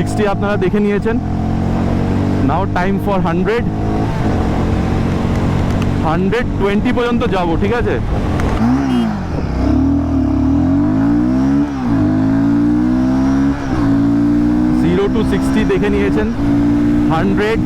60 আপনারা দেখে নিয়েছেন। নাও টাইম ফর 120 পর্যন্ত যাব, ঠিক আছে? জিরো টু 60 দেখে নিয়েছেন, 100।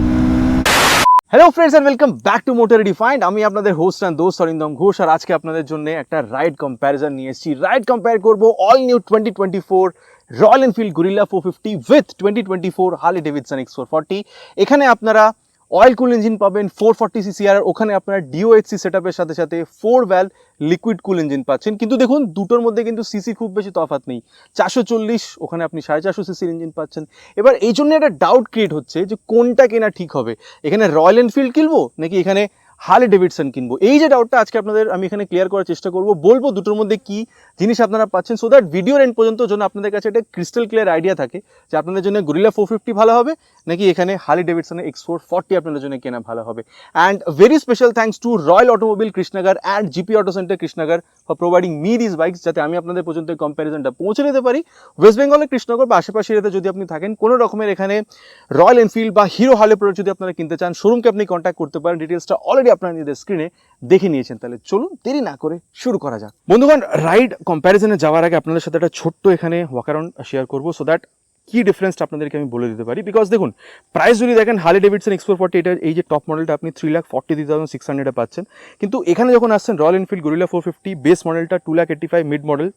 Hello friends and welcome back to motor refined. আমি আপনাদের হোস্ট অ্যান্ড দোস্ত অরিন্দম ঘোষ, আর আজকে আপনাদের জন্য একটা রাইড কম্প্যারিজন নিয়ে এসেছি। রাইড কম্পেয়ার করব all new 2024 Royal Enfield Guerrilla 450 with 2024 Harley Davidson X440। এখানে আপনারা অয়েল কুল ইঞ্জিন পাবেন 440cc, আর ওখানে আপনারা DOHC সেটআপের সাথে সাথে 4 ভ্যালভ লিকুইড কুল ইঞ্জিন পাচ্ছেন। কিন্তু দেখুন, দুটোর মধ্যে কিন্তু সিসি খুব বেশি তফাৎ নেই। 440, ওখানে আপনি 450cc ইঞ্জিন পাচ্ছেন। এবার এই জন্য একটা ডাউট ক্রিয়েট হচ্ছে যে কোনটা কেনা ঠিক হবে, এখানে রয়্যাল এনফিল্ড কিনবো নাকি এখানে হার্লি ডেভিডসন কিনবো। এই যে ডাউটটা আজকে আপনাদের আমি এখানে ক্লিয়ার করার চেষ্টা করব, বলবো দুটোর মধ্যে কি জিনিস আপনারা পাচ্ছেন, সো দ্যাট ভিডিওর এন্ড পর্যন্ত যেন আপনাদের কাছে একটা ক্রিস্টাল ক্লিয়ার আইডিয়া থাকে যে আপনাদের জন্য গুরিল্লা 450 ভালো হবে নাকি এখানে হার্লি ডেভিডসনের X440 আপনাদের জন্য কেনা ভালো হবে। And very special thanks to royal automobile Krishnanagar and GP auto centre Krishnanagar for providing me this bikes, যাতে আমি আপনাদের পর্যন্ত এই কম্প্যারিজনটা পৌঁছে দিতে পারি। ওয়েস্ট বেঙ্গলের কৃষ্ণনগর বা আশেপাশে এরিয়াতে যদি আপনি থাকেন, কোনো রকমের এখানে রয়্যাল এনফিল্ড বা হিরো হার্লি প্রোডাক্ট যদি আপনারা কিনতে চান, শোরুমকে আপনি কন্ট্যাক্ট করতে পারেন। ডিটেলসটা অলরেডি আপনারা নিজেদের স্ক্রিনে দেখে নিয়েছেন। তাহলে চলুন দেরি না করে শুরু করা যাক। বন্ধুগণ, রাইড কম্প্যারিজনে যাওয়ার আগে আপনাদের সাথে একটা ছোট্ট এখানে ওয়াক অ্যারাউন্ড শেয়ার করবো, সো দ্যাট কি ডিফারেন্সটা আপনাদেরকে আমি বলে দিতে পারি। বিকজ দেখুন, প্রাইস যদি দেখেন হার্লি ডেভিডসন X440, এটা এই যে টপ মডেলটা আপনি 3,43,600 পাচ্ছেন। কিন্তু এখানে যখন আসছেন রয়্যাল এনফিল্ড গুরিল্লা 450 বেস মডেলটা 2,85,000, মিড মডেল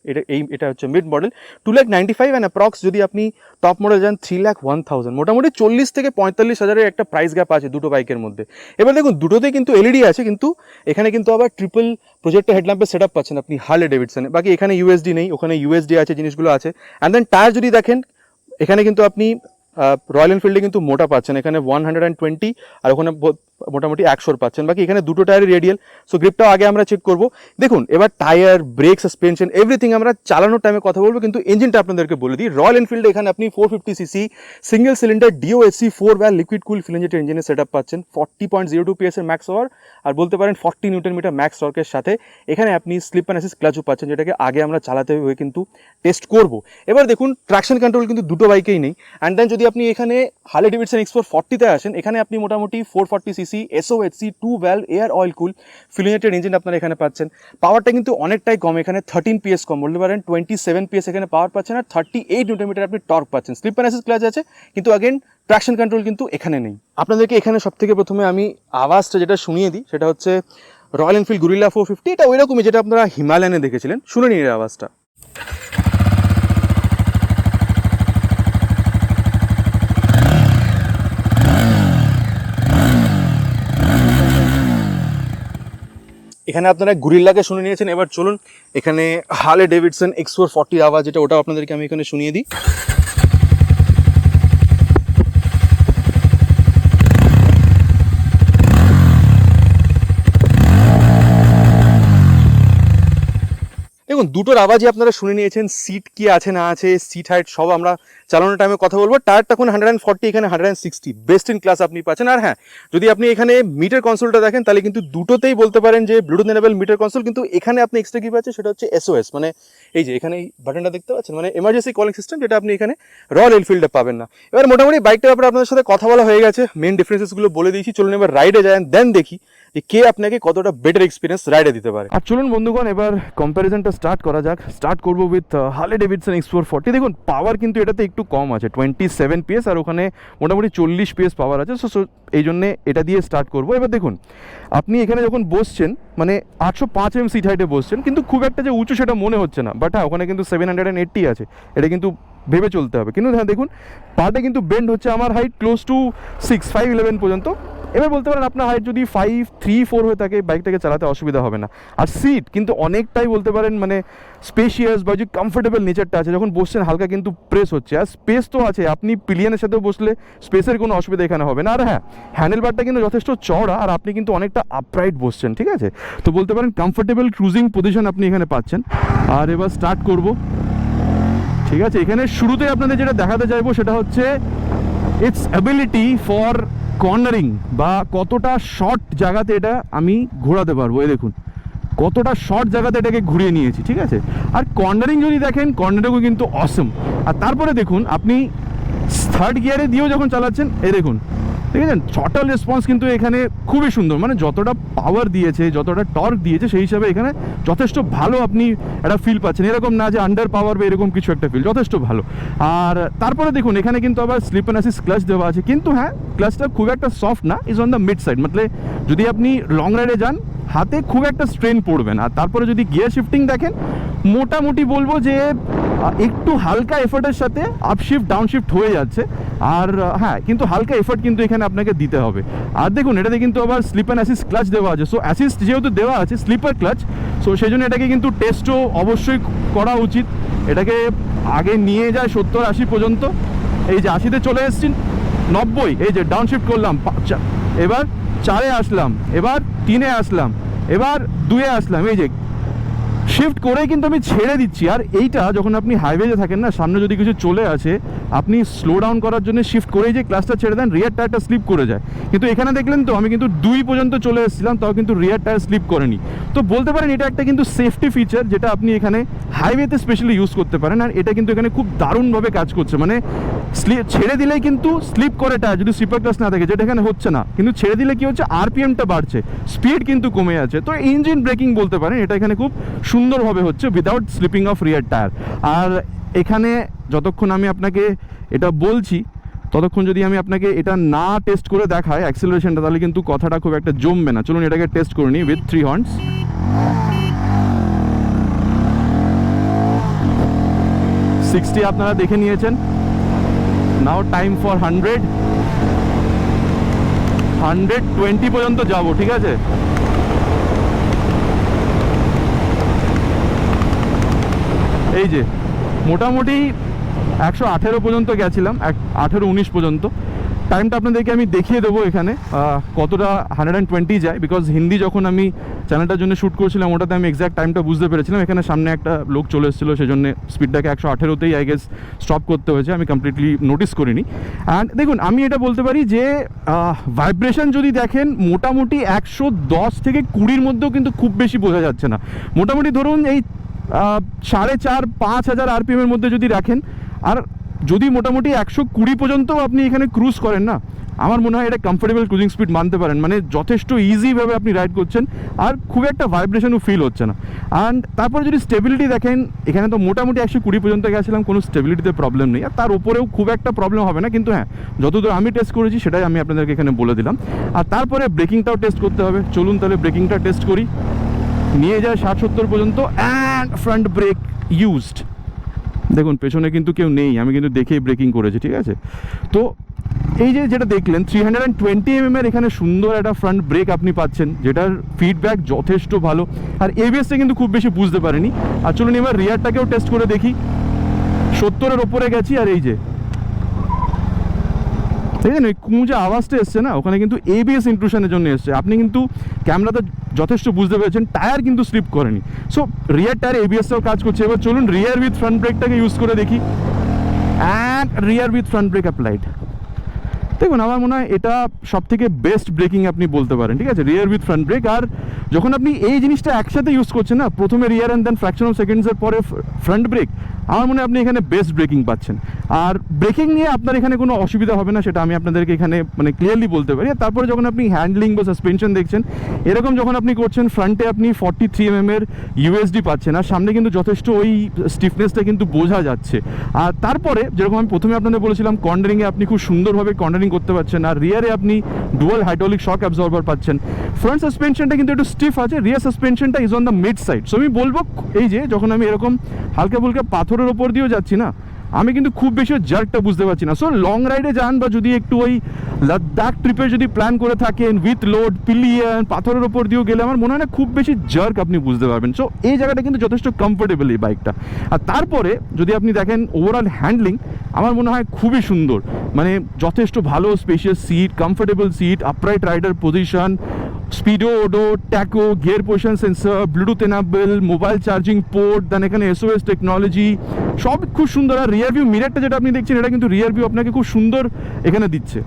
এটা হচ্ছে মিড মডেল 2,95,000, অ্যান্ড অ্যাপ্রক্স যদি আপনি টপ মডেল যান 3,01,000। মোটামুটি 40 থেকে 45,000-এর একটা প্রাইস গ্যাপ আছে দুটো বাইকের মধ্যে। এবার দেখুন, দুটোতেই কিন্তু এলইডি আছে, কিন্তু এখানে কিন্তু আবার ট্রিপল প্রজেক্টর হেডল্যাম্পের সেট আপ পাচ্ছেন আপনি হার্লি ডেভিডসনে। বাকি এখানে USD নেই, ওখানে USD আছে, জিনিসগুলো আছে। অ্যান্ড দেন টায়ার যদি দেখেন, এখানে কিন্তু আপনি রয়্যাল এনফিল্ডে কিন্তু মোটা পাচ্ছেন, এখানে 120 আর ওখানে মোটামুটি 100 পাচ্ছেন। বাকি এখানে দুটো টায়ার রেডিয়াল, সো গ্রিপটাও আগে আমরা চেক করব। দেখুন, এবার টায়ার, ব্রেক, সাসপেনশন এভরিথিং আমরা চালানোর টাইমে কথা বলবো, কিন্তু ইঞ্জিনটা আপনাদেরকে বলে দিই। রয়্যাল এনফিল্ডে এখানে আপনি 450cc single cylinder DOHC 4 valve liquid cool ফিল ইঞ্জিনের ইঞ্জিনের সেট আপ পাচ্ছেন, 40.02 PS এর ম্যাক্স পাওয়ার, আর বলতে পারেন 40 নিউটন মিটার ম্যাক্স টর্কের সাথে এখানে আপনি স্লিপ অ্যান্ড অ্যাসিস্ট ক্লাচও পাচ্ছেন, যেটাকে আগে আমরা চালাতে হয়ে কিন্তু টেস্ট করব। এবার দেখুন, ট্রাকশন কন্ট্রোল কিন্তু দুটো বাইকেই নেই। অ্যান্ড দেন যদি আপনি এখানে হার্লি ডেভিডসন X440-তে আসেন, এখানে আপনি মোটামুটি 440cc SOHC 2 valve air oil cool ফিলিনেটেড ইঞ্জিন আপনারা এখানে পাচ্ছেন। পাওয়ারটা কিন্তু অনেকটাই কম, এখানে 13 PS কম, বলতে পারেন 27 PS এখানে পাওয়ার পাচ্ছেন, আর 38 নিউটন মিটার আপনি টর্ক পাচ্ছেন। স্লিপ অ্যান্ড অ্যাসিস্ট ক্লাচ আছে, কিন্তু আগেন ট্রাকশন কন্ট্রোল কিন্তু এখানে নেই। আপনাদেরকে এখানে সবথেকে প্রথমে আমি আওয়াজটা যেটা শুনিয়ে দিই, সেটা হচ্ছে রয়্যাল এনফিল্ড গুরিল্লা 450, এটা ওই রকমই যেটা আপনারা হিমালয়ানে দেখেছিলেন। শুনে নিন এর আওয়াজটা। এখানে আপনারা গুরিল্লাকে শুনে নিয়েছেন, এবার চলুন এখানে হার্লি ডেভিডসন X440 আওয়াজ যেটা, ওটাও আপনাদেরকে আমি এখানে শুনিয়ে দিই। দেখুন, দুটোর আওয়াজই আপনারা শুনে নিয়েছেন। সিট কি আছে না আছে, সিট হাইট সব আমরা চালানোর টাইমে কথা বলবো। টায়ারটা এখন 140, এখানে 160, বেস্ট ইন ক্লাস আপনি পাচ্ছেন। আর হ্যাঁ, যদি আপনি এখানে মিটার কনসোলটা দেখেন, তাহলে কিন্তু দুটোতেই বলতে পারেন যে ব্লুটুথ এনেবল মিটার কনসোল, কিন্তু এখানে আপনি এক্সট্রা কি পাচ্ছেন সেটা হচ্ছে SOS, মানে এই যে এখানে এই বাটনটা দেখতে পাচ্ছেন, মানে এমার্জেন্সি কলিং সিস্টেম, যেটা আপনি এখানে রয়্যাল এনফিল্ডে পাবেন না। এবার মোটামুটি বাইকটার ব্যাপারে আপনাদের সাথে কথা বলা হয়ে গেছে, মেন ডিফারেন্সেসগুলো বলে দিয়েছি। চলুন এবার রাইডে যায়, দেন দেখি যে কে আপনাকে কতটা বেটার এক্সপিরিয়েন্স রাইডে দিতে পারে। আর চলুন বন্ধুগণ, এবার কম্প্যারিজনটা স্টার্ট করা যাক। স্টার্ট করবো উইথ হার্লি ডেভিডসন X440। দেখুন, পাওয়ার কিন্তু এটাতে একটু কম আছে, 27 PS, আর ওখানে মোটামুটি 40 PS পাওয়ার আছে। সো এই জন্যে এটা দিয়ে স্টার্ট করবো। এবার দেখুন, আপনি এখানে যখন বসছেন, মানে 805 mm সিট হাইটে বসছেন, কিন্তু খুব একটা যে উঁচু সেটা মনে হচ্ছে না। বাট হ্যাঁ, ওখানে কিন্তু 780 আছে, এটা কিন্তু ভেবে চলতে হবে। কিন্তু হ্যাঁ দেখুন, পাটা কিন্তু বেন্ড হচ্ছে। আমার হাইট ক্লোজ টু 6'5'11" পর্যন্ত। এবার বলতে পারেন আপনার হাইট যদি 5'3'4" হয়ে থাকে, বাইকটাকে চালাতে অসুবিধা হবে না। আর সিট কিন্তু অনেকটাই বলতে পারেন মানে স্পেশিয়াস বা যে কমফোর্টেবল নেচারটা আছে, যখন বসছেন হালকা কিন্তু প্রেস হচ্ছে, আর স্পেস তো আছে। আপনি পিলিয়নের সাথেও বসলে স্পেসের কোনো অসুবিধা এখানে হবে না। আর হ্যাঁ, হ্যান্ডেল বারটা কিন্তু যথেষ্ট চওড়া, আর আপনি কিন্তু অনেকটা আপরাইট বসছেন, ঠিক আছে? তো বলতে পারেন কমফোর্টেবল ক্রুজিং পজিশন আপনি এখানে পাচ্ছেন। আর এবার স্টার্ট করব, ঠিক আছে? এখানে শুরুতে আপনাদের যেটা দেখাতে চাইবো সেটা হচ্ছে ইটস অ্যাবিলিটি ফর কর্নারিং, বা কতটা শর্ট জায়গাতে এটা আমি ঘোরাতে পারবো। এই দেখুন, কতটা শর্ট জায়গাতে এটাকে ঘুরিয়ে নিয়েছি, ঠিক আছে? আর কর্নারিং যদি দেখেন, কর্নারিংও কিন্তু অসম। আর তারপরে দেখুন, আপনি থার্ড গিয়ারে দিয়েও যখন চালাচ্ছেন এই দেখুন, ঠিক আছে, থ্রটল রেসপন্স কিন্তু এখানে খুবই সুন্দর, মানে যতটা পাওয়ার দিয়েছে, যতটা টর্ক দিয়েছে, সেই হিসাবে এখানে যথেষ্ট ভালো আপনি একটা ফিল পাচ্ছেন। এরকম না যে আন্ডার পাওয়ার বা এরকম কিছু একটা ফিল, যথেষ্ট ভালো। আর তারপরে দেখুন এখানে কিন্তু আবার স্লিপ অ্যান্ড অ্যাসিস্ট ক্লাচ দেওয়া আছে, কিন্তু হ্যাঁ ক্লাচটা খুব একটা সফট না, is on the mid side, মানে যদি আপনি লং রাইডে যান হাতে খুব একটা স্ট্রেন পড়বে না। আর তারপরে যদি গিয়ার শিফটিং দেখেন, মোটামুটি বলবো যে একটু হালকা এফোর্টের সাথে আপশিফট ডাউনশিফট হয়ে যাচ্ছে। আর হ্যাঁ, কিন্তু হালকা এফোর্ট কিন্তু এখানে আপনাকে দিতে হবে। আর দেখুন এটাতে কিন্তু আবার স্লিপ অ্যান্ড অ্যাসিস্ট ক্লাচ দেওয়া আছে, সো অ্যাসিস্ট যেহেতু দেওয়া আছে, স্লিপার ক্লাচ, সো সেই জন্য এটাকে কিন্তু টেস্টও অবশ্যই করা উচিত। এটাকে আগে নিয়ে যায় 70-80 পর্যন্ত, এই যে 80-তে চলে এসেছি, 90, এই যে ডাউনশিফট করলাম, এবার 4-এ আসলাম, এবার 3-এ আসলাম, এবার 2-এ আসলাম, এই যে শিফট করেই কিন্তু আমি ছেড়ে দিচ্ছি। আর এইটা যখন আপনি হাইওয়েতে থাকেন না, সামনে যদি কিছু চলে আসে, আপনি স্লো ডাউন করার জন্য শিফট করেই যে ক্লাসটা ছেড়ে দেন, রিয়ার টায়ারটা স্লিপ করে যায়। কিন্তু এখানে দেখলেন তো আমি কিন্তু 2 পর্যন্ত চলে এসেছিলাম, তাও কিন্তু রিয়ার টায়ার স্লিপ করেনি। তো বলতে পারেন এটা একটা কিন্তু সেফটি ফিচার, যেটা আপনি এখানে হাইওয়েতে স্পেশালি ইউজ করতে পারেন। আর এটা কিন্তু এখানে খুব দারুণভাবে কাজ করছে, মানে ছেড়ে দিলেই কিন্তু স্লিপ করে টায়ার, যদি স্লিপার ক্লাস না থাকে, যেটা এখানে হচ্ছে না। কিন্তু ছেড়ে দিলে কি হচ্ছে, আরপিএমটা বাড়ছে, স্পিড কিন্তু কমে যাচ্ছে। তো ইঞ্জিন ব্রেকিং বলতে পারেন এটা এখানে খুব সুন্দরভাবে হচ্ছে without slipping of rear tyre. আর এখানে যতক্ষণ আমি আপনাকে এটা বলছি, ততক্ষণ যদি আমি আপনাকে এটা না টেস্ট করে দেখাই অ্যাক্সেলারেশনটা, তাহলে কিন্তু কথাটা খুব একটা জমবে না। চলুন এটাকে টেস্ট করে নিই উইথ 3 হর্নস। সিক্সটি আপনারা দেখে নিয়েছেন, নাও টাইম ফর 120 পর্যন্ত যাব, ঠিক আছে। এই যে মোটামুটি 118 পর্যন্ত গেছিলাম, 18-19 পর্যন্ত। টাইমটা আপনাদেরকে আমি দেখিয়ে দেবো এখানে কতটা 120 যায়, বিকজ হিন্দি যখন আমি চ্যানেলটার জন্য শ্যুট করছিলাম, ওটাতে আমি এক্স্যাক্ট টাইমটা বুঝতে পেরেছিলাম। এখানে সামনে একটা লোক চলে এসেছিলো, সেই জন্য স্পিডটাকে 118তেই আই গেস স্টপ করতে হয়েছে, আমি কমপ্লিটলি নোটিস করিনি। অ্যান্ড দেখুন আমি এটা বলতে পারি যে ভাইব্রেশন যদি দেখেন, মোটামুটি 110 থেকে 20-র মধ্যেও কিন্তু খুব বেশি বোঝা যাচ্ছে না। মোটামুটি ধরুন এই 4,500-5,000 আরপিএমের মধ্যে যদি রাখেন, আর যদি মোটামুটি 120 পর্যন্তও আপনি এখানে ক্রুজ করেন না, আমার মনে হয় এটা কমফোর্টেবল ক্রুজিং স্পিড মানতে পারেন। মানে যথেষ্ট ইজিভাবে আপনি রাইড করছেন, আর খুব একটা ভাইব্রেশনও ফিল হচ্ছে না। অ্যান্ড তারপরে যদি স্টেবিলিটি দেখেন, এখানে তো মোটামুটি 120 পর্যন্ত গেছিলাম, কোনো স্টেবিলিটিতে প্রবলেম নেই, আর তার উপরেও খুব একটা প্রবলেম হবে না। কিন্তু হ্যাঁ, যতদূর আমি টেস্ট করেছি সেটাই আমি আপনাদেরকে এখানে বলে দিলাম। আর তারপরে ব্রেকিংটাও টেস্ট করতে হবে। চলুন তাহলে ব্রেকিংটা টেস্ট করি। নিয়ে যায় 60-70 পর্যন্ত, অ্যান্ড ফ্রন্ট ব্রেক ইউজড। দেখুন পেছনে কিন্তু কেউ নেই, আমি কিন্তু দেখেই ব্রেকিং করেছি, ঠিক আছে। তো এই যে যেটা দেখলেন 320 mm এখানে সুন্দর একটা ফ্রন্ট ব্রেক আপনি পাচ্ছেন, যেটার ফিডব্যাক যথেষ্ট ভালো। আর এবিএসটা কিন্তু খুব বেশি বুঝতে পারিনি। আর চলুন এবার রিয়ারটাকেও টেস্ট করে দেখি। 70-এর ওপরে গেছি, আর এই যে ঠিক আছে, ওই যে আওয়াজটা এসছে না, ওখানে কিন্তু এবিএস ইন্ট্রুশনের জন্য এসছে। আপনি কিন্তু ক্যামেরাতে যথেষ্ট বুঝতে পেরেছেন, টায়ার কিন্তু স্লিপ করেনি। সো রিয়ার টায়ার এবিএসটাও কাজ করছে। এবার চলুন রিয়ার উইথ ফ্রন্ট ব্রেকটাকে ইউজ করে দেখি। And rear with front brake applied. দেখুন আমার মনে হয় এটা সব থেকে বেস্ট ব্রেকিং আপনি বলতে পারেন, ঠিক আছে, রিয়ার উইথ ফ্রন্ট ব্রেক। আর যখন আপনি এই জিনিসটা একসাথে ইউজ করছেন না, প্রথমে রিয়ার অ্যান্ড দেন ফ্র্যাকশন অফ সেকেন্ডসের পরে ফ্রন্ট ব্রেক, আমার মনে হয় আপনি এখানে বেস্ট ব্রেকিং পাচ্ছেন। আর ব্রেকিং নিয়ে আপনার এখানে কোনো অসুবিধা হবে না, সেটা আমি আপনাদেরকে এখানে মানে ক্লিয়ারলি বলতে পারি। আর তারপরে যখন আপনি হ্যান্ডলিং বা সাসপেনশন দেখছেন, এরকম যখন আপনি করছেন, ফ্রন্টে আপনি 43 mm এর ইউএসডি পাচ্ছেন, আর সামনে কিন্তু যথেষ্ট ওই স্টিফনেসটা কিন্তু বোঝা যাচ্ছে। আর তারপরে যেরকম আমি প্রথমে আপনাদের বলেছিলাম, কর্নারিংয়ে আপনি খুব সুন্দরভাবে কর্নারিং করতে পারছেন। আর রিয়ারে আপনি ডুয়াল হাইড্রোলিক শক অ্যাবজর্বার পাচ্ছেন। ফ্রন্ট সাসপেনশনটা কিন্তু একটু স্টিফ আছে, রিয়ার সাসপেনশনটা is on the mid side. So আমি বলবো এই যে যখন আমি এরকম হালকা ফুলকা পাথরের ওপর দিয়েও যাচ্ছি না, আমি কিন্তু খুব বেশি জার্কটা বুঝতে পারছি না। সো লং রাইডে যান, বা যদি একটু ওই লাদাখ ট্রিপে যদি প্ল্যান করে থাকেন, উইথ লোড পিলিয়ন পাথরের ওপর দিয়েও গেলে আমার মনে হয় না খুব বেশি জার্ক আপনি বুঝতে পারবেন। সো এই জায়গাটা কিন্তু যথেষ্ট কমফোর্টেবল এই বাইকটা। আর তারপরে যদি আপনি দেখেন ওভারঅল হ্যান্ডলিং, আমার মনে হয় খুবই সুন্দর, মানে যথেষ্ট ভালো spacious seat, comfortable seat, upright rider position, speedo odo tacho, gear position sensor, Bluetooth enable, mobile charging port, then এখানে এসওএস টেকনোলজি, সব খুব সুন্দর। আর রিয়ার ভিউ মিরারটা যেটা আপনি দেখছেন, এটা কিন্তু রিয়ার ভিউ আপনাকে খুব সুন্দর এখানে দিচ্ছে।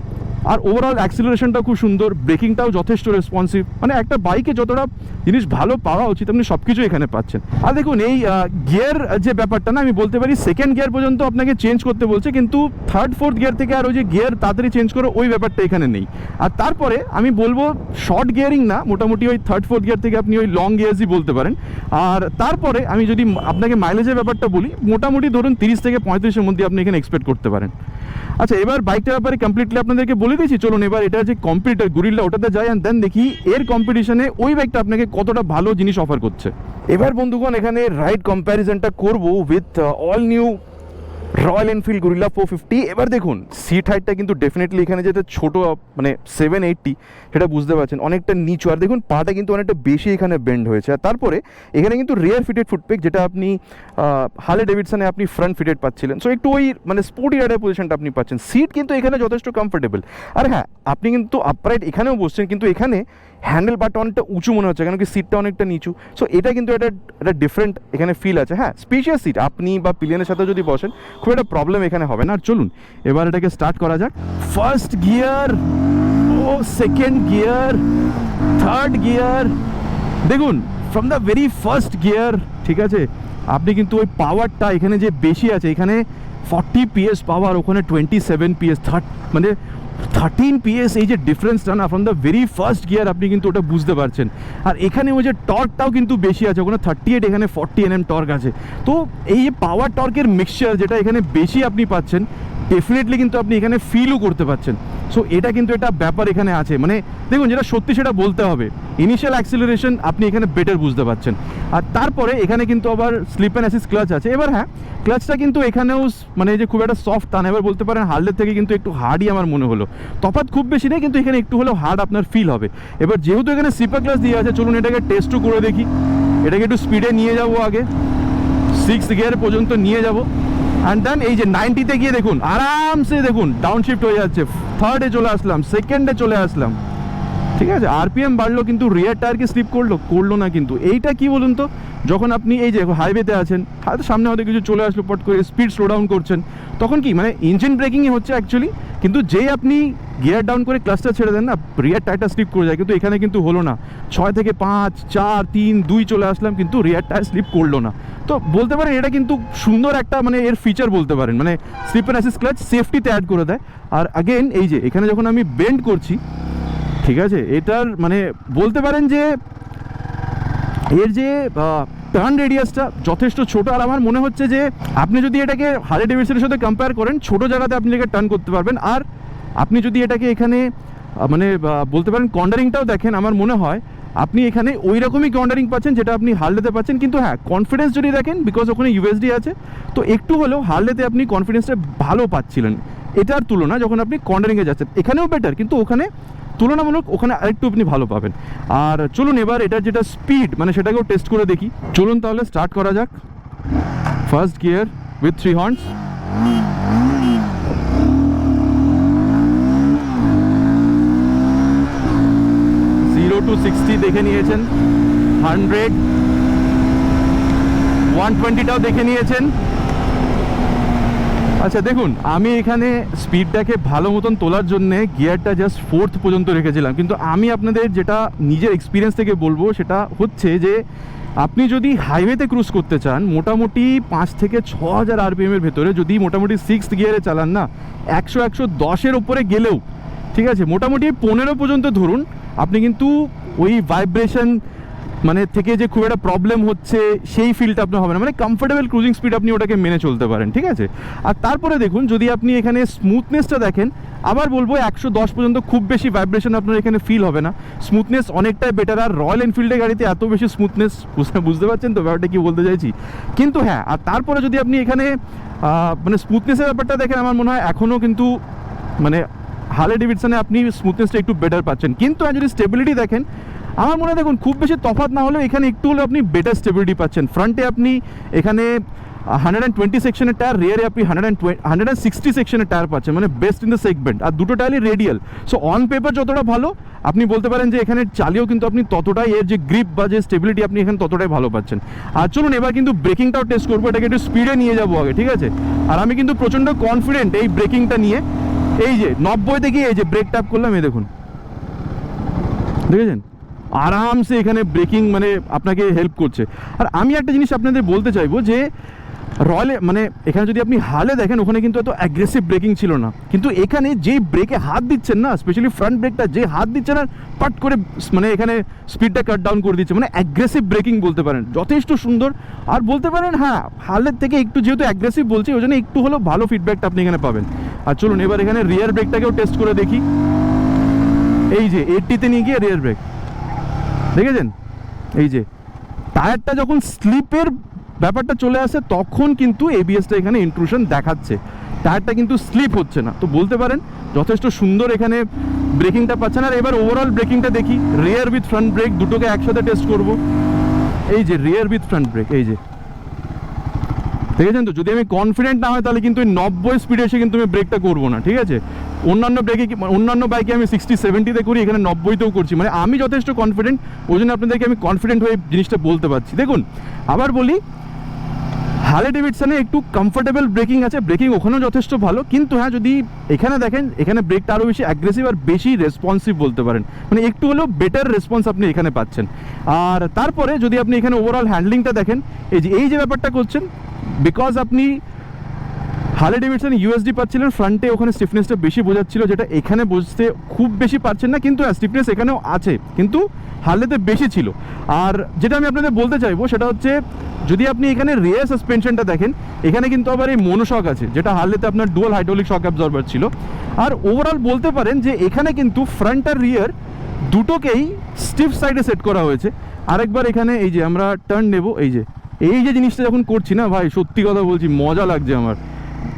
আর ওভারঅল অ্যাক্সিলারেশনটা খুব সুন্দর, ব্রেকিংটাও যথেষ্ট রেসপন্সিভ, মানে একটা বাইকে যতটা জিনিস ভালো পাওয়া উচিত আপনি সব কিছু এখানে পাচ্ছেন। আর দেখুন এই গিয়ার যে ব্যাপারটা না, আমি বলতে পারি সেকেন্ড গিয়ার পর্যন্ত আপনাকে চেঞ্জ করতে বলছে, কিন্তু থার্ড ফোর্থ গিয়ার থেকে আর ওই যে গিয়ার তাড়াতাড়ি চেঞ্জ করো ওই ব্যাপারটা এখানে নেই। আর তারপরে আমি বলবো শর্ট গিয়ারিং না, মোটামুটি ওই থার্ড ফোর্থ গিয়ার থেকে আপনি ওই লং গিয়ার্সই বলতে পারেন। আর তারপরে আমি যদি আপনাকে মাইলেজের ব্যাপারটা বলি, মোটামুটি ধরুন 30 থেকে 35-এর মধ্যে আপনি এখানে এক্সপেক্ট করতে পারেন। আচ্ছা, এবার বাইকটার ব্যাপারে কমপ্লিটলি আপনাদেরকে বলে দিয়েছি, চলুন এবার এটা যে কম্পিটিটর গুরিল্লা ওটাতে যাই অ্যান্ড দেন দেখি এর কম্পিটিশনে ওই বাইকটা আপনাকে কতটা ভালো জিনিস অফার করছে। এবার বন্ধুগণ এখানে রাইড কম্প্যারিজনটা করব with all new Royal Enfield Guerrilla 450। এবার দেখুন সিট হাইটটা কিন্তু ডেফিনেটলি এখানে যেটা ছোটো, মানে 780, সেটা বুঝতে পারছেন অনেকটা নিচু। আর দেখুন পাটা কিন্তু অনেকটা বেশি এখানে বেন্ড হয়েছে। আর তারপরে এখানে কিন্তু রিয়ার ফিটেড ফুটপেক, যেটা আপনি হার্লে ডেভিডসনে আপনি ফ্রন্ট ফিটেড পাচ্ছিলেন, সো একটু ওই মানে স্পোর্টি রাইডার পজিশনটা আপনি পাচ্ছেন। সিট কিন্তু এখানে যথেষ্ট কমফোর্টেবল। আর হ্যাঁ, আপনি কিন্তু আপরাইট এখানেও বসছেন, কিন্তু এখানে হ্যান্ডেল বারটা অনেকটা উঁচু মনে হচ্ছে, কারণ কি সিটটা অনেকটা নিচু। সো এটা কিন্তু একটা ডিফারেন্ট এখানে ফিল আছে। হ্যাঁ, স্পেশিয়াস সিট, আপনি বা পিলিয়নের সাথে যদি বসেন খুব একটা প্রবলেম এখানে হবে না। আর চলুন এবার এটাকে স্টার্ট করা যাক। ফার্স্ট গিয়ার, ও সেকেন্ড গিয়ার, থার্ড গিয়ার, দেখুন from the very first gear, ঠিক আছে, আপনি কিন্তু ওই পাওয়ারটা এখানে যে বেশি আছে, এখানে 40 PS পাওয়ার, ওখানে 27 PS, মানে 13 PS, এই যে ডিফারেন্সটা না from the very first gear, আপনি কিন্তু ওটা বুঝতে পারছেন। আর এখানে ওই যে টর্কটাও কিন্তু বেশি আছে, ওখানে 38, এখানে 40 Nm টর্ক আছে। তো এই যে পাওয়ার টর্কের মিক্সচার যেটা এখানে বেশি আপনি পাচ্ছেন, ডেফিনেটলি কিন্তু আপনি এখানে ফিলও করতে পারছেন। সো এটা কিন্তু একটা ব্যাপার এখানে আছে, মানে দেখুন যেটা সত্যি সেটা বলতে হবে, ইনিশিয়াল অ্যাক্সিলারেশন আপনি এখানে বেটার বুঝতে পারছেন। আর তারপরে এখানে কিন্তু আবার স্লিপ অ্যান্ড অ্যাসিস্ট ক্লাচ আছে। এবার হ্যাঁ, ক্লাচটা কিন্তু এখানেও মানে যে খুব একটা সফট তা না, এবার বলতে পারেন হার্লের থেকে কিন্তু একটু হার্ডই আমার মনে হলো। তফাৎ খুব বেশি নেই, কিন্তু এখানে একটু হলেও হার্ড আপনার ফিল হবে। এবার যেহেতু এখানে সিপার ক্লাচ দিয়ে আছে, চলুন এটাকে টেস্টও করে দেখি। এটাকে একটু স্পিডে নিয়ে যাবো, আগে 6 গিয়ার পর্যন্ত নিয়ে যাবো। অ্যান্ড দেন এই যে 90-তে গিয়ে দেখুন আরামসে দেখুন ডাউনশিফট হয়ে যাচ্ছে, থার্ডে চলে আসলাম, সেকেন্ডে চলে আসলাম, ঠিক আছে। আরপিএম বাড়লো কিন্তু রিয়ার টায়ারকে স্লিপ করলো না। কিন্তু এইটা কি বলুন তো, যখন আপনি এই যে হাইওয়েতে আছেন, হয়তো সামনে হয়তো কিছু চলে আসলো, পট করে স্পিড স্লো ডাউন করছেন, তখন কি মানে ইঞ্জিন ব্রেকিংই হচ্ছে অ্যাকচুয়ালি, কিন্তু যেই আপনি গিয়ার ডাউন করে ক্লাচটা ছেড়ে দেন না, রিয়ার টায়ারটা স্লিপ করে যায়। কিন্তু এখানে কিন্তু হলো না, 6 থেকে 5, 4, 3, 2 চলে আসলাম, কিন্তু রিয়ার টায়ার স্লিপ করলো না। তো বলতে পারেন এটা কিন্তু সুন্দর একটা মানে এর ফিচার বলতে পারেন, মানে স্লিপ অ্যান্ড অ্যাসিস্ট ক্লাচ সেফটিতে অ্যাড করে দেয়। আর আগেন এই যে এখানে যখন আমি বেন্ড করছি, ঠিক আছে, এটার মানে বলতে পারেন যে এর যে টার্ন রেডিয়াসটা যথেষ্ট ছোট। আর আমার মনে হচ্ছে যে আপনি যদি এটাকে হার্লে ডেভিডসনের সাথে কম্পেয়ার করেন, ছোট জায়গাতে আপনি এটাকে টার্ন করতে পারবেন। আর আপনি যদি এটাকে এখানে মানে বলতে পারেন কর্নারিংটাও দেখেন, আমার মনে হয় আপনি এখানে ওই রকমই কর্নারিং পাচ্ছেন যেটা আপনি হার্লেতে পাচ্ছেন। কিন্তু হ্যাঁ, কনফিডেন্স যদি দেখেন, বিকজ ওখানে ইউএসডি আছে, তো একটু হলেও হার্লেতে আপনি কনফিডেন্সটা ভালো পাচ্ছিলেন এটার তুলনা। যখন আপনি কর্নারিংয়ে যাচ্ছেন এখানেও বেটার, কিন্তু ওখানে তুলনামূলক ওখানে আরেকটু আপনি ভালো পাবেন। আর চলুন এবার এটার যেটা স্পিড মানে সেটাকেও টেস্ট করে দেখি। চলুন তাহলে স্টার্ট করা যাক। First gear with 3 horns, to 60 দেখে নিয়েছেন, 100, 120টাও দেখে নিয়েছেন। আচ্ছা দেখুন, আমি এখানে স্পিডটাকে ভালো মতন তোলার জন্যে গিয়ারটা জাস্ট 4th পর্যন্ত রেখেছিলাম। কিন্তু আমি আপনাদের যেটা নিজের এক্সপিরিয়েন্স থেকে বলবো সেটা হচ্ছে যে আপনি যদি হাইওয়েতে ক্রুজ করতে চান, মোটামুটি 5 থেকে 6000 আরপিএমের ভেতরে যদি মোটামুটি 6th গিয়ারে চালান না, 100-110-এর ওপরে গেলেও ঠিক আছে, মোটামুটি 15 পর্যন্ত ধরুন, আপনি কিন্তু ওই ভাইব্রেশন মানে থেকে যে খুব একটা প্রবলেম হচ্ছে সেই ফিলটা আপনার হবে না, মানে কমফোর্টেবল ক্রুজিং স্পিড আপনি ওটাকে মেনে চলতে পারেন, ঠিক আছে। আর তারপরে দেখুন, যদি আপনি এখানে স্মুথনেসটা দেখেন, আবার বলবো 110 পর্যন্ত খুব বেশি ভাইব্রেশন আপনার এখানে ফিল হবে না, স্মুথনেস অনেকটাই বেটার। আর রয়্যাল এনফিল্ডের গাড়িতে এত বেশি স্মুথনেস, বুঝতে পারছেন তো ব্যাপারটা কি বলতে চাইছি। কিন্তু হ্যাঁ, আর তারপরে যদি আপনি এখানে মানে স্মুথনেসের ব্যাপারটা দেখেন, আমার মনে হয় এখনও কিন্তু মানে হার্লে ডেভিডসনে আপনি স্মুথনেসটা একটু বেটার পাচ্ছেন। কিন্তু আর যদি স্টেবিলিটি দেখেন, আমার মনে হয় দেখুন খুব বেশি তফাৎ না হলেও এখানে একটু হলেও আপনি বেটার স্টেবিলিটি পাচ্ছেন। ফ্রন্টে আপনি এখানে 120 সেকশনের টায়ার, রিয়ারে আপনি 160 সেকশনের টায়ার পাচ্ছেন, মানে বেস্ট ইন দ্য সেগমেন্ট। আর দুটো টায়ারই রেডিয়াল, সো অন পেপার যতটা ভালো, আপনি বলতে পারেন যে এখানে চালিয়েও কিন্তু আপনি ততটাই এর যে গ্রিপ বা যে স্টেবিলিটি আপনি এখানে ততটাই ভালো পাচ্ছেন। আর চলুন এবার কিন্তু ব্রেকিংটাও টেস্ট করবো, এটাকে একটু স্পিডে নিয়ে যাবো আগে, ঠিক আছে। আর আমি কিন্তু প্রচণ্ড কনফিডেন্ট এই ব্রেকিংটা নিয়ে, এই যে 90 থেকে এই যে ব্রেক ট্যাপ করলাম, এই দেখুন, দেখেছেন আরামসে এখানে ব্রেকিং মানে আপনাকে হেল্প করছে। আর আমি একটা জিনিস আপনাদের বলতে চাইবো যে রয়্যালে মানে এখানে যদি আপনি হালে দেখেন ওখানে কিন্তু এত অ্যাগ্রেসিভ ব্রেকিং ছিল না, কিন্তু এখানে যেই ব্রেকে হাত দিচ্ছেন না, স্পেশালি ফ্রন্ট ব্রেকটা যে হাত দিচ্ছেন না, পাট করে মানে এখানে স্পিডটা কাট ডাউন করে দিচ্ছে, মানে অ্যাগ্রেসিভ ব্রেকিং বলতে পারেন, যথেষ্ট সুন্দর। আর বলতে পারেন হ্যাঁ হালের থেকে একটু যেহেতু অ্যাগ্রেসিভ বলছি ওই জন্য একটু হলেও ভালো ফিডব্যাকটা আপনি এখানে পাবেন। আর চলুন এবার এখানে রিয়ার ব্রেকটাকেও টেস্ট করে দেখি। এই যে 80-তে নিয়ে গিয়ে রিয়ার ব্রেক দেখেছেন, এই যে টায়ারটা যখন স্লিপের ব্যাপারটা চলে আসে তখন কিন্তু এবিএসটা এখানে ইন্ট্রুশন দেখাচ্ছে, টায়ারটা কিন্তু স্লিপ হচ্ছে না। তো বলতে পারেন যথেষ্ট সুন্দর এখানে ব্রেকিংটা পাচ্ছেন। আর এবার ওভারঅল ব্রেকিংটা দেখি, রিয়ার উইথ ফ্রন্ট ব্রেক দুটোকে একসাথে টেস্ট করব। এই যে রিয়ার উইথ ফ্রন্ট ব্রেক, এই যে দেখেছেন তো, যদি আমি কনফিডেন্ট না হয় তাহলে কিন্তু ওই 90 স্পিডে এসে কিন্তু আমি ব্রেকটা করবো না, ঠিক আছে। অন্যান্য বাইকে আমি 60-70-তে করি, এখানে 90-তেও করছি, মানে আমি যথেষ্ট কনফিডেন্ট, ওই জন্য আপনাদেরকে আমি কনফিডেন্ট হয়ে জিনিসটা বলতে পারছি। দেখুন আবার বলি, হার্লে ডেভিডসনে একটু কমফোর্টেবল ব্রেকিং আছে, ব্রেকিং ওখানেও যথেষ্ট ভালো, কিন্তু হ্যাঁ যদি এখানে দেখেন এখানে ব্রেকটা আরও বেশি অ্যাগ্রেসিভ আর বেশি রেসপন্সিভ বলতে পারেন, মানে একটু হলেও বেটার রেসপন্স আপনি এখানে পাচ্ছেন। আর তারপরে যদি আপনি এখানে ওভারঅল হ্যান্ডলিংটা দেখেন, এই যে ব্যাপারটা করছেন, বিকজ আপনি হার্লে ডেভিডসন ইউএসডি পাচ্ছিলেন ফ্রন্টে, ওখানে স্টিফনেসটা বেশি বোঝাচ্ছিল, যেটা এখানে বুঝতে খুব বেশি পাচ্ছেন না, কিন্তু স্টিফনেস এখানেও আছে কিন্তু হার্লেতে বেশি ছিল। আর যেটা আমি আপনাদের বলতে চাইবো সেটা হচ্ছে, যদি আপনি এখানে রিয়ার সাসপেনশনটা দেখেন, এখানে কিন্তু আবার এই মোনোশক আছে, যেটা হার্লেতে আপনার ডুয়াল হাইড্রোলিক শক অ্যাবজর্বার ছিল। আর ওভারঅল বলতে পারেন যে এখানে কিন্তু ফ্রন্ট আর রিয়ার দুটোকেই স্টিফ সাইডে সেট করা হয়েছে। আরেকবার এখানে এই যে আমরা টার্ন নেব, এই যে জিনিসটা যখন করছি না ভাই, সত্যি কথা বলছি মজা লাগছে আমার,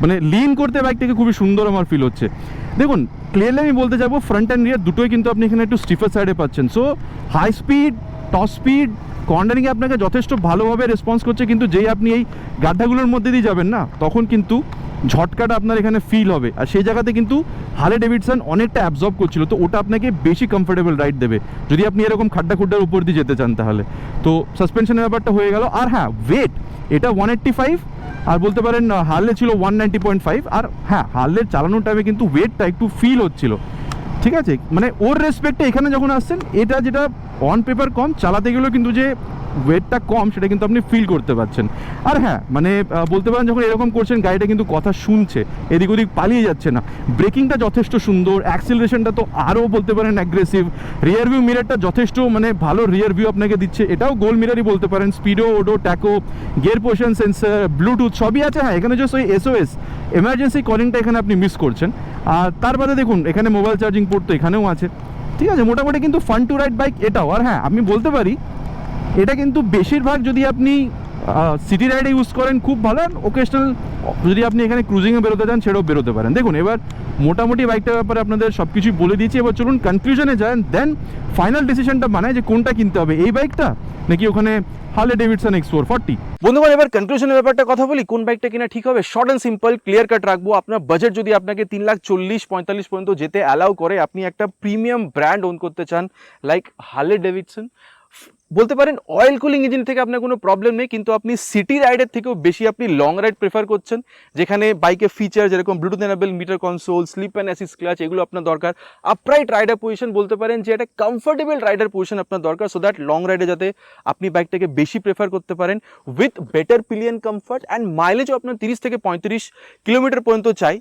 মানে লিন করতে বাইকটাকে খুবই সুন্দর আমার ফিল হচ্ছে। দেখুন ক্লিয়ারলি আমি বলতে যাবো ফ্রন্ট অ্যান্ড রিয়ার দুটোই কিন্তু আপনি এখানে একটু স্টিফার সাইডে পাচ্ছেন। So high speed, top speed, কর্নারিংয়ে আপনাকে যথেষ্ট ভালোভাবে রেসপন্স করছে, কিন্তু যেই আপনি এই গাড্ডাগুলোর মধ্যে দিয়ে যাবেন না, তখন কিন্তু ঝটকাটা আপনার এখানে ফিল হবে। আর সেই জায়গাতে কিন্তু হার্লে ডেভিডসন অনেকটা অ্যাবজর্ব করছিল, তো ওটা আপনাকে বেশি কমফোর্টেবল রাইড দেবে যদি আপনি এরকম খাড্ডা খুড্ডার উপর দিয়ে যেতে চান তাহলে। তো সাসপেনশনের ব্যাপারটা হয়ে গেল। আর হ্যাঁ ওয়েট, এটা 185, আর বলতে পারেন হার্লে ছিল 190.5। আর হ্যাঁ হার্লের চালানোর টাইমে কিন্তু ওয়েটটা একটু ফিল হচ্ছিল, ঠিক আছে, মানে ওর রেসপেক্টে এখানে যখন আসছেন, এটা যেটা অন পেপার কম, চালাতে গেলেও কিন্তু যে ওয়েটটা কম সেটা কিন্তু আপনি ফিল করতে পারছেন। আর হ্যাঁ মানে বলতে পারেন যখন এরকম করছেন গাড়িটা কিন্তু কথা শুনছে, এদিক ওদিক পালিয়ে যাচ্ছে না, ব্রেকিংটা যথেষ্ট সুন্দর, অ্যাক্সিলারেশনটা তো আরও বলতে পারেন অ্যাগ্রেসিভ, রিয়ার ভিউ মিরারটা যথেষ্ট মানে ভালো রিয়ার ভিউ আপনাকে দিচ্ছে, এটাও গোল মিরারই বলতে পারেন, speedo, odo, tacho, gear position sensor, Bluetooth সবই আছে। হ্যাঁ এখানে জাস্ট ওই এসওএস এমার্জেন্সি কলিংটা এখানে আপনি মিস করছেন। আর তার বাদে দেখুন এখানে মোবাইল চার্জিং পোর্ট তো এখানেও আছে, ঠিক আছে, মোটামুটি কিন্তু ফান টু রাইড বাইক এটাও। আর হ্যাঁ আমি বলতে পারি এটা কিন্তু বেশিরভাগ যদি আপনি সিটি রাইডে ইউজ করেন খুব ভালো, ওকেশনাল যদি আপনি এখানে ক্রুজিংয়ে বেরোতে চান সেটাও বেরোতে পারেন। দেখুন এবার মোটামুটি বাইকটার ব্যাপারে আপনাদের সব কিছুই বলে দিয়েছি, এবার চলুন কনক্লুশনে যান, দেন ফাইনাল ডিসিশনটা বানায় যে কোনটা কিনতে হবে, এই বাইকটা নাকি ওখানে হার্লে ডেভিডসন X440। বন্ধুগণ এবার কনক্লুশনের ব্যাপারটা কথা বলি, কোন বাইকটা কিনা ঠিক হবে। Short and simple clear cut রাখবো, আপনার বাজেট যদি আপনাকে 3,40,45 পর্যন্ত যেতে অ্যালাউ করে, আপনি একটা প্রিমিয়াম ব্র্যান্ড ওন করতে চান লাইক হার্লে ডেভিডসন, বলতে পারেন অয়েল কুলিং ইঞ্জিন থেকে আপনার কোনো প্রবলেম নেই, কিন্তু আপনি সিটি রাইডের থেকেও বেশি আপনি লং রাইড প্রেফার করছেন, যেখানে বাইকের ফিচার যেরকম Bluetooth enable meter console, slip and assist clutch, এগুলো আপনার দরকার। আপরাইট রাইডার পজিশন বলতে পারেন যে একটা কমফোর্টেবল রাইডার পজিশন আপনার দরকার, সো দ্যাট লং রাইডে যাতে আপনি বাইকটাকে বেশি প্রেফার করতে পারেন with better pillion comfort and মাইলেজও আপনার 30 থেকে 35 কিলোমিটার পর্যন্ত চাই।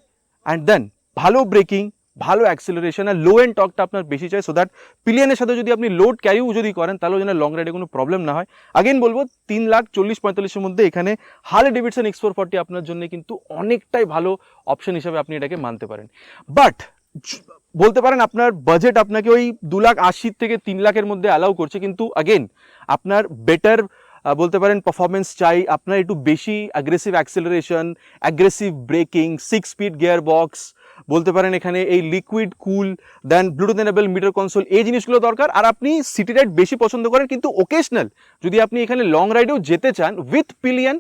অ্যান্ড দেন ভালো ব্রেকিং, ভালো অ্যাক্সিলারেশন আর লো এন্ড টর্কটা আপনার বেশি চাই, সো দ্যাট পিলিয়নের সাথে যদি আপনি লোড ক্যারিও যদি করেন তাহলেও যেন লং রাইডে কোনো প্রবলেম না হয়। আগেন বলবো 3,40,45-এর মধ্যে এখানে হার্লে ডেভিডসন X440 আপনার জন্য কিন্তু অনেকটাই ভালো অপশন হিসেবে আপনি এটাকে মানতে পারেন। বাট বলতে পারেন আপনার বাজেট আপনাকে ওই 2,80,000 থেকে 3,00,000-এর মধ্যে অ্যালাউ করছে, কিন্তু আগেন আপনার বেটার বলতে পারেন পারফরমেন্স চাই, আপনার একটু বেশি aggressive acceleration, aggressive breaking, 6 speed gear box, বলতে পারেন এখানে এই লিকুইড কুল, দেন ব্লুটুথ এনেবল মিটার কনসোল, এই জিনিসগুলো দরকার। আর আপনি সিটি রাইড বেশি পছন্দ করেন, কিন্তু ওকেশনাল যদি আপনি এখানে লং রাইডেও যেতে চান উইথ পিলিয়ন,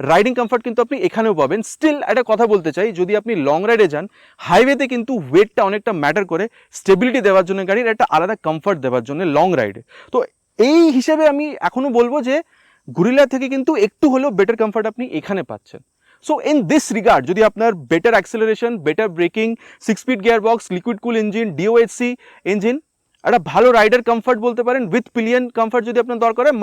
রাইডিং কমফর্ট কিন্তু আপনি এখানেও পাবেন। স্টিল একটা কথা বলতে চাই, যদি আপনি লং রাইডে যান হাইওয়েতে কিন্তু ওয়েটটা অনেকটা ম্যাটার করে, স্টেবিলিটি দেওয়ার জন্য গাড়ির একটা আলাদা কমফর্ট দেওয়ার জন্য লং রাইডে। তো এই হিসেবে আমি এখনও বলবো যে গুরিলা থেকে কিন্তু একটু হলেও বেটার কমফর্ট আপনি এখানে পাচ্ছেন। সো ইন দিস রিগার্ড যদি আপনার better acceleration, better braking, six speed gear box, liquid cool engine, DOHC engine, একটা ভালো রাইডার কমফর্ট বলতে পারেন, উইথ পিলিয়ন কমফর্ট যদি আপনার দরকার হয়,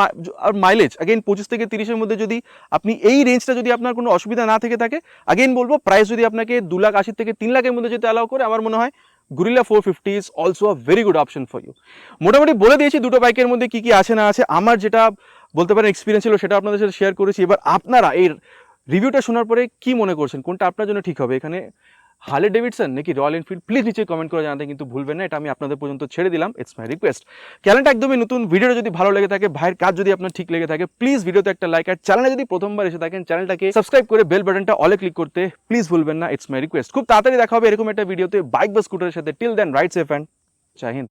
আর মাইলেজ অ্যাগেন 25 থেকে 30-এর মধ্যে যদি আপনি এই রেঞ্জটা যদি আপনার কোনো অসুবিধা না থেকে থাকে, অ্যাগেন বলবো প্রাইস যদি আপনাকে 2,80,000 থেকে 3 লাখের মধ্যে যেতে অ্যালাউ করে, আমার মনে হয় Guerrilla 450 is also a very good option for you. মোটামুটি বলে দিয়েছি দুটো বাইকের মধ্যে কি কি আছে না আছে, আমার যেটা বলতে পারেন এক্সপিরিয়েন্স ছিল সেটা আপনাদের সাথে শেয়ার করেছি। এবার আপনারা এই রিভিউটা শোনার পরে কি মনে করছেন, কোনটা আপনার জন্য ঠিক হবে, এখানে হার্লে ডেভিডসন নাকি রয়্যাল এনফিল্ড, প্লিজ নিচে কমেন্ট করে জানাতে কিন্তু ভুলবেন না, এটা আমি আপনাদের পর্যন্ত ছেড়ে দিলাম, ইটস মাই রিকোয়েস্ট। চ্যানেলটা একদমই নতুন, ভিডিওটা যদি ভালো লেগে থাকে, ভাইয়ের কাজ যদি আপনার ঠিক লেগে থাকে, প্লিজ ভিডিওতে একটা লাইক, আর চ্যানেলে যদি প্রথমবার এসে থাকেন চ্যানেলটাকে সাবস্ক্রাইব করে বেল বাটনটা অলে ক্লিক করতে প্লিজ ভুলবেন না, ইটস মাই রিকোয়েস্ট। খুব তাড়াতাড়ি দেখা হবে এরকম একটা ভিডিওতে বাইক বা স্কুটারের সাথে। Till then ride safe and Jai Hind.